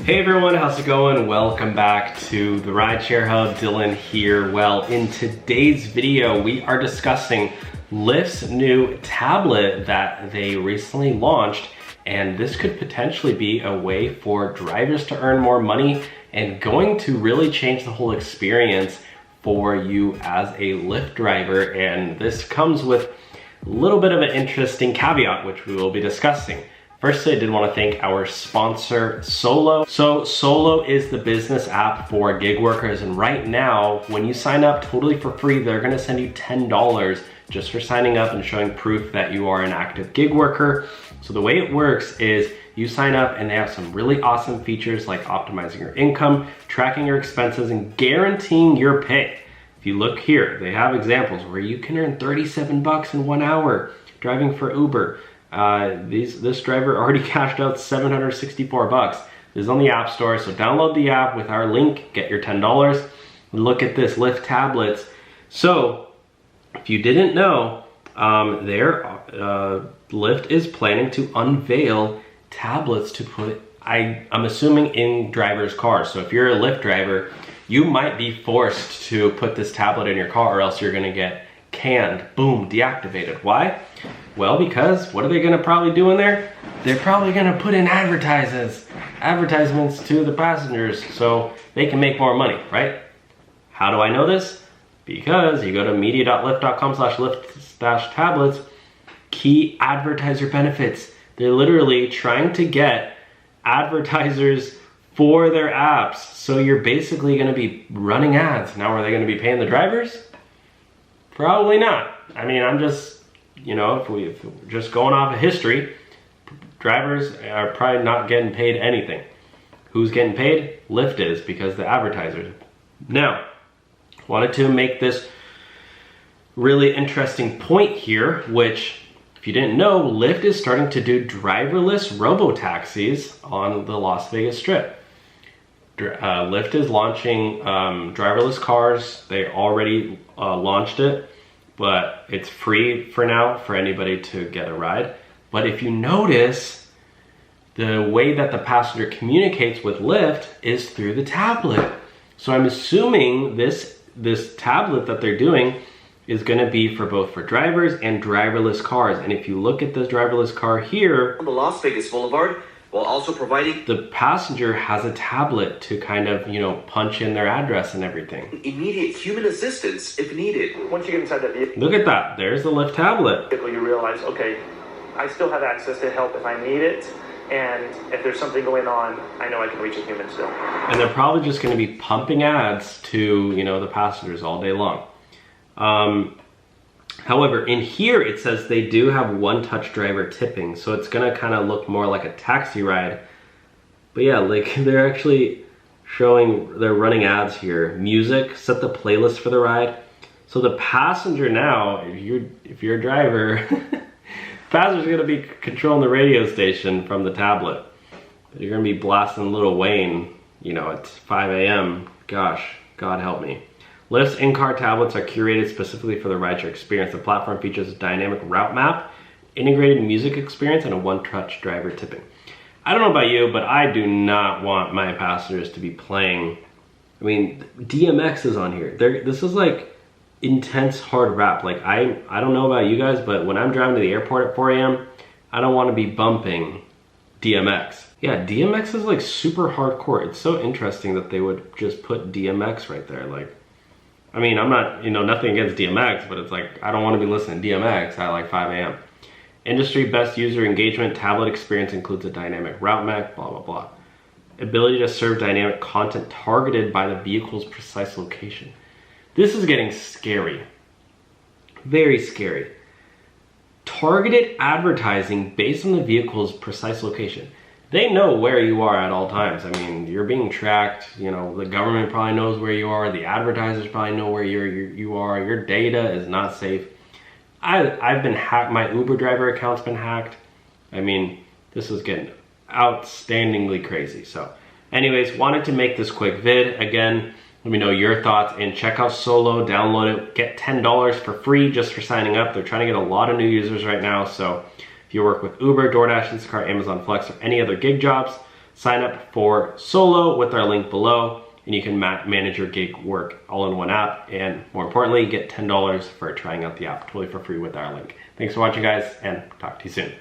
Hey everyone, how's it going? Welcome back to the Rideshare Hub. Dylan here. Well, in today's video, we are discussing Lyft's new tablet that they recently launched, and this could potentially be a way for drivers to earn more money and going to really change the whole experience for you as a Lyft driver. And this comes with a little bit of an interesting caveat, which we will be discussing. Firstly, I did want to thank our sponsor, Solo. So Solo is the business app for gig workers, and right now, when you sign up totally for free, they're gonna send you $10 just for signing up and showing proof that you are an active gig worker. So the way it works is you sign up and they have some really awesome features like optimizing your income, tracking your expenses, and guaranteeing your pay. If you look here, they have examples where you can earn 37 bucks in 1 hour driving for Uber. This driver already cashed out 764 bucks. This is on the App Store, so download the app with our link, get your $10. Look at this, Lyft tablets. So, if you didn't know, Lyft is planning to unveil tablets to put, I'm assuming, in drivers' cars. So if you're a Lyft driver, you might be forced to put this tablet in your car, or else you're gonna get canned, boom, deactivated. Why? Well, because what are they gonna probably do in there? They're probably gonna put in advertisements to the passengers so they can make more money, right? How do I know this? Because you go to media.lyft.com/Lyft-tablets, key advertiser benefits. They're literally trying to get advertisers for their apps. So you're basically gonna be running ads. Now, are they gonna be paying the drivers? Probably not. I mean, I'm just, you know, if we're just going off of history, drivers are probably not getting paid anything. Who's getting paid? Lyft is, because the advertisers. Now, wanted to make this really interesting point here, which, if you didn't know, Lyft is starting to do driverless robo-taxis on the Las Vegas Strip. Lyft is launching driverless cars. They already launched it, but it's free for now for anybody to get a ride. But if you notice, the way that the passenger communicates with Lyft is through the tablet. So I'm assuming this tablet that they're doing is gonna be for both for drivers and driverless cars. And if you look at this driverless car here, on the Las Vegas Boulevard, while also providing the passenger has a tablet to kind of, you know, punch in their address and everything. immediate human assistance if needed. Once you get inside that vehicle, Look at that, there's the Lyft tablet. you realize, okay, I still have access to help if I need it, and if there's something going on, I know I can reach a human still. And they're probably just gonna be pumping ads to, you know, the passengers all day long. However, in here it says they do have one-touch driver tipping, so it's gonna kind of look more like a taxi ride. But yeah, like they're actually showing, they're running ads here. Music, set the playlist for the ride. So the passenger now, if you're a driver, passenger's gonna be controlling the radio station from the tablet. You're gonna be blasting Lil Wayne, you know, at 5 a.m. Gosh, God help me. Lyft's in-car tablets are curated specifically for the rideshare experience. The platform features a dynamic route map, integrated music experience, and a one-touch driver tipping. I don't know about you, but I do not want my passengers to be playing. I mean, DMX is on here. This is like intense hard rap. Like I don't know about you guys, but when I'm driving to the airport at 4 a.m., I don't want to be bumping DMX. Yeah, DMX is like super hardcore. It's so interesting that they would just put DMX right there. Like, I mean, I'm not, you know, nothing against DMX, but it's like, I don't want to be listening to DMX at like 5 a.m. Industry best user engagement tablet experience includes a dynamic route map, blah, blah, blah. Ability to serve dynamic content targeted by the vehicle's precise location. This is getting scary. Very scary. Targeted advertising based on the vehicle's precise location. They know where you are at all times. I mean, you're being tracked, you know, the government probably knows where you are, the advertisers probably know where you are, your data is not safe. I've been hacked, my Uber driver account's been hacked. I mean, this is getting outstandingly crazy. So anyways, wanted to make this quick vid. Again, let me know your thoughts and check out Solo, download it, get $10 for free just for signing up. They're trying to get a lot of new users right now. So if you work with Uber, DoorDash, Instacart, Amazon Flex, or any other gig jobs, sign up for Solo with our link below, and you can manage your gig work all in one app, and more importantly, get $10 for trying out the app totally for free with our link. Thanks for watching, guys, and talk to you soon.